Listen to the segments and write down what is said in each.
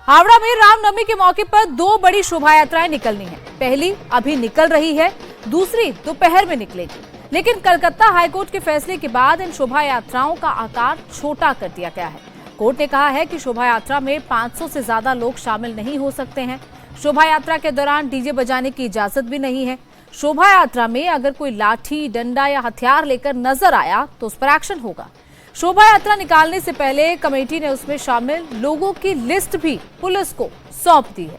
हावड़ा में रामनवमी के मौके पर दो बड़ी शोभा यात्राएं निकलनी है। पहली अभी निकल रही है, दूसरी दोपहर में निकलेगी। लेकिन कलकत्ता हाईकोर्ट के फैसले के बाद इन शोभा यात्राओं का आकार छोटा कर दिया गया है। कोर्ट ने कहा है कि शोभा यात्रा में 500 से ज्यादा लोग शामिल नहीं हो सकते हैं। शोभा यात्रा के दौरान डीजे बजाने की इजाजत भी नहीं है। शोभा यात्रा में अगर कोई लाठी, डंडा या हथियार लेकर नजर आया तो उस पर एक्शन होगा। शोभा यात्रा निकालने से पहले कमेटी ने उसमें शामिल लोगों की लिस्ट भी पुलिस को सौंप दी है।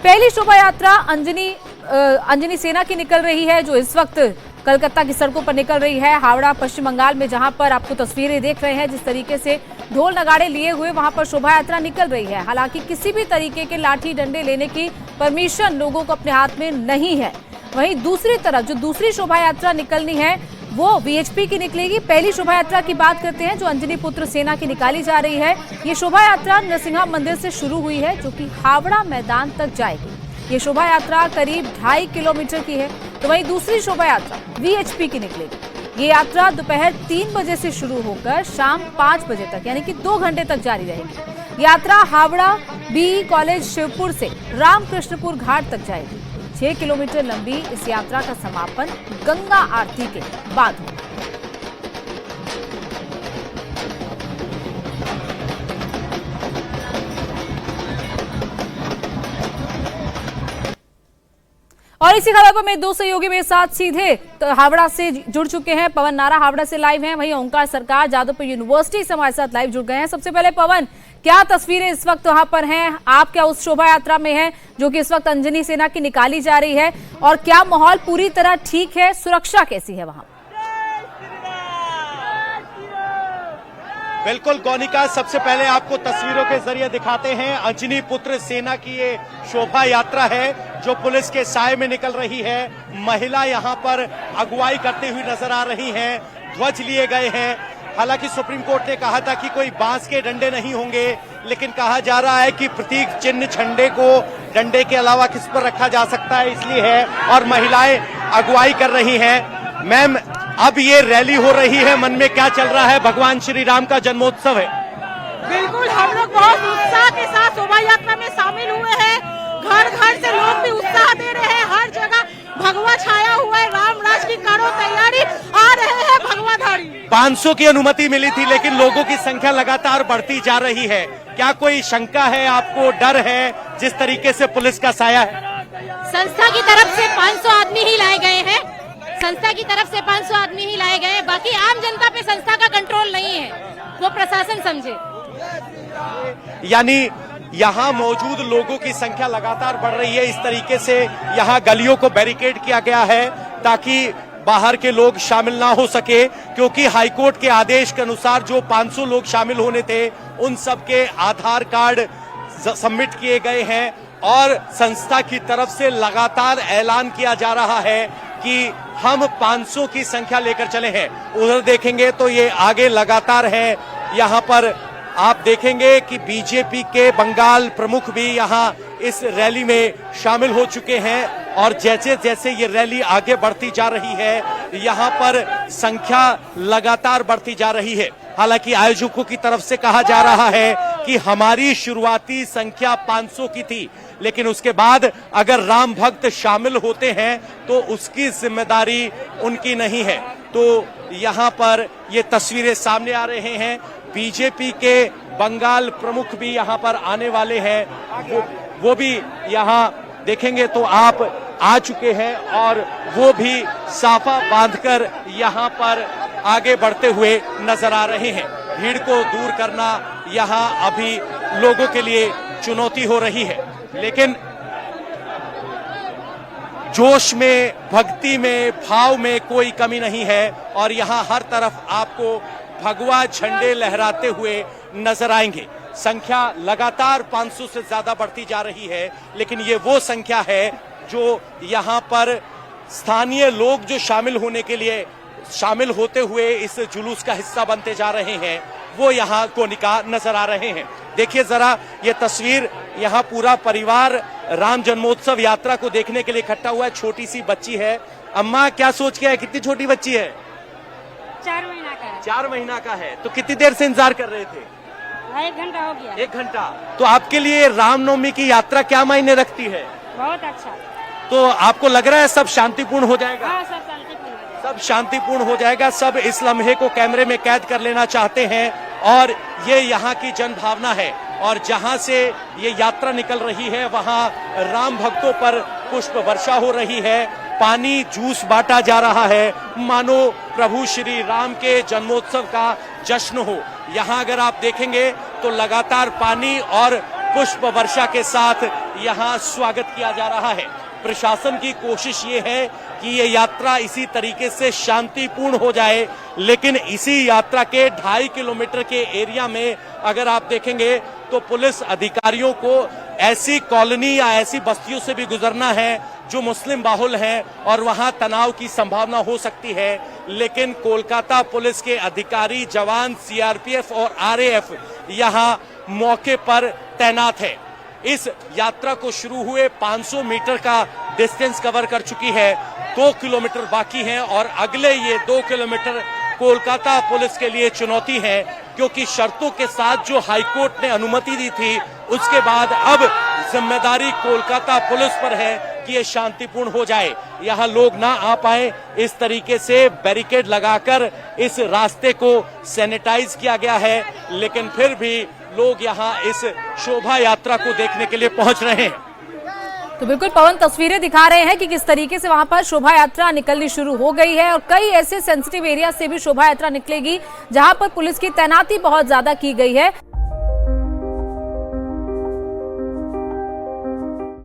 पहली शोभा यात्रा अंजनी सेना की निकल रही है, जो इस वक्त कलकत्ता की सड़कों पर निकल रही है। हावड़ा पश्चिम बंगाल में जहां पर आपको तस्वीरें देख रहे हैं, जिस तरीके से ढोल नगाड़े लिए हुए वहां पर शोभा यात्रा निकल रही है। हालांकि किसी भी तरीके के लाठी डंडे लेने की परमिशन लोगों को अपने हाथ में नहीं है। वहीं दूसरी तरफ जो दूसरी शोभा यात्रा निकलनी है वो वीएचपी की निकलेगी। पहली शोभा यात्रा की बात करते हैं, जो अंजनी पुत्र सेना की निकाली जा रही है। ये शोभा यात्रा नरसिंहा मंदिर से शुरू हुई है, जो कि हावड़ा मैदान तक जाएगी। ये शोभा यात्रा करीब 2.5 किलोमीटर की है। तो वहीं दूसरी शोभा यात्रा वीएचपी की निकलेगी। ये यात्रा दोपहर 3 बजे से शुरू होकर शाम 5 बजे तक, यानी कि 2 घंटे तक जारी रहेगी। यात्रा हावड़ा बीई कॉलेज शिवपुर से रामकृष्णपुर घाट तक जाएगी। 6 किलोमीटर लंबी इस यात्रा का समापन गंगा आरती के बाद होगा। और इसी खबर पर मेरे दो सहयोगी मेरे साथ सीधे तो हावड़ा से जुड़ चुके हैं। पवन नारा हावड़ा से लाइव हैं, वहीं ओंकार सरकार जादवपुर यूनिवर्सिटी से हमारे साथ लाइव जुड़ गए हैं। सबसे पहले पवन, क्या तस्वीरें इस वक्त वहां पर हैं? आप क्या उस शोभा यात्रा में हैं जो कि इस वक्त अंजनी सेना की निकाली जा रही है, और क्या माहौल पूरी तरह ठीक है? सुरक्षा कैसी है वहां? बिल्कुल गौनिका, सबसे पहले आपको तस्वीरों के जरिए दिखाते हैं। अंजनी पुत्र सेना की ये शोभा यात्रा है जो पुलिस के साए में निकल रही है। महिला यहाँ पर अगुवाई करते हुए नजर आ रही हैं, ध्वज लिए गए हैं। हालांकि सुप्रीम कोर्ट ने कहा था कि कोई बांस के डंडे नहीं होंगे, लेकिन कहा जा रहा है कि प्रतीक चिन्ह झंडे को डंडे के अलावा किस पर रखा जा सकता है, इसलिए है। और महिलाएं अगुवाई कर रही हैं। मैम, अब ये रैली हो रही है, मन में क्या चल रहा है? भगवान श्री राम का जन्मोत्सव है। बिल्कुल, हम लोग बहुत उत्साह के साथ शोभा यात्रा में शामिल हुए हैं। घर घर से लोग भी उत्साह दे रहे हैं। हर जगह भगवा छाया हुआ है। राम राज की करो तैयारी, आ रहे हैं भगवाधारी। 500 की अनुमति मिली थी, लेकिन लोगों की संख्या लगातार बढ़ती जा रही है। क्या कोई शंका है आपको, डर है जिस तरीके से पुलिस का साया है? संस्था की तरफ से 500 आदमी ही लाए गए हैं। संस्था की तरफ से 500 आदमी ही लाए गए। बाकी आम जनता पे संस्था का कंट्रोल नहीं है, वो प्रशासन समझे। यानी यहाँ मौजूद लोगों की संख्या लगातार बढ़ रही है। इस तरीके से यहाँ गलियों को बैरिकेड किया गया है ताकि बाहर के लोग शामिल ना हो सके, क्योंकि हाईकोर्ट के आदेश के अनुसार जो 500 लोग शामिल होने थे उन सबके आधार कार्ड सबमिट किए गए हैं। और संस्था की तरफ से लगातार ऐलान किया जा रहा है कि हम 500 की संख्या लेकर चले हैं। उधर देखेंगे तो ये आगे लगातार है। यहाँ पर आप देखेंगे कि बीजेपी के बंगाल प्रमुख भी यहाँ इस रैली में शामिल हो चुके हैं। और जैसे जैसे ये रैली आगे बढ़ती जा रही है, यहाँ पर संख्या लगातार बढ़ती जा रही है। हालांकि आयोजकों की तरफ से कहा जा रहा है कि हमारी शुरुआती संख्या 500 की थी, लेकिन उसके बाद अगर राम भक्त शामिल होते हैं तो उसकी जिम्मेदारी उनकी नहीं है। तो यहाँ पर ये तस्वीरें सामने आ रहे हैं। बीजेपी के बंगाल प्रमुख भी यहाँ पर आने वाले हैं। वो भी यहाँ देखेंगे तो आप आ चुके हैं, और वो भी साफा बांधकर यहाँ पर आगे बढ़ते हुए नजर आ रहे हैं। भीड़ को दूर करना यहाँ अभी लोगों के लिए चुनौती हो रही है, लेकिन जोश में, भक्ति में, भाव में कोई कमी नहीं है। और यहाँ हर तरफ आपको भगवा झंडे लहराते हुए नजर आएंगे। संख्या लगातार 500 से ज्यादा बढ़ती जा रही है, लेकिन ये वो संख्या है जो यहाँ पर स्थानीय लोग जो शामिल होने के लिए, शामिल होते हुए इस जुलूस का हिस्सा बनते जा रहे हैं, वो यहाँ कोनिका नजर आ रहे हैं। देखिए जरा ये तस्वीर, यहाँ पूरा परिवार राम जन्मोत्सव यात्रा को देखने के लिए इकट्ठा हुआ है। छोटी सी बच्ची है। अम्मा, क्या सोच के है? कितनी छोटी बच्ची है? 4 महीना का है। 4 महीना का है। तो कितनी देर से इंतजार कर रहे थे? 1 घंटा हो गया। 1 घंटा। तो आपके लिए रामनवमी की यात्रा क्या मायने रखती है? बहुत अच्छा। तो आपको लग रहा है सब शांतिपूर्ण हो जाएगा? हाँ, सब शांतिपूर्ण हो जाएगा। सब शांतिपूर्ण हो जाएगा। सब इस लम्हे को कैमरे में कैद कर लेना चाहते हैं और ये यहाँ की जन भावना है। और जहाँ से ये यात्रा निकल रही है वहाँ राम भक्तों पर पुष्प वर्षा हो रही है, पानी जूस बांटा जा रहा है, मानो प्रभु श्री राम के जन्मोत्सव का जश्न हो। यहाँ अगर आप देखेंगे तो लगातार पानी और पुष्प वर्षा के साथ यहाँ स्वागत किया जा रहा है। प्रशासन की कोशिश ये है कि ये यात्रा इसी तरीके से शांतिपूर्ण हो जाए, लेकिन इसी यात्रा के 2.5 किलोमीटर के एरिया में अगर आप देखेंगे तो पुलिस अधिकारियों को ऐसी कॉलोनी या ऐसी बस्तियों से भी गुजरना है जो मुस्लिम बाहुल हैं और वहां तनाव की संभावना हो सकती है। लेकिन कोलकाता पुलिस के अधिकारी, जवान, सीआरपीएफ और आरएएफ यहां मौके पर तैनात है। इस यात्रा को शुरू हुए 500 मीटर का डिस्टेंस कवर कर चुकी है, 2 किलोमीटर बाकी हैं और अगले ये 2 किलोमीटर कोलकाता पुलिस के लिए चुनौती है, क्योंकि शर्तों के साथ जो हाईकोर्ट ने अनुमति दी थी उसके बाद अब जिम्मेदारी कोलकाता पुलिस पर है कि ये शांतिपूर्ण हो जाए, यहाँ लोग ना आ पाए। इस तरीके से बैरिकेड लगाकर इस रास्ते को सैनिटाइज किया गया है, लेकिन फिर भी लोग यहाँ इस शोभा यात्रा को देखने के लिए पहुंच रहे हैं। तो बिल्कुल पवन तस्वीरें दिखा रहे हैं कि किस तरीके से वहां पर शोभा यात्रा निकलनी शुरू हो गई है और कई ऐसे सेंसिटिव एरिया से भी शोभा यात्रा निकलेगी जहां पर पुलिस की तैनाती बहुत ज्यादा की गई है।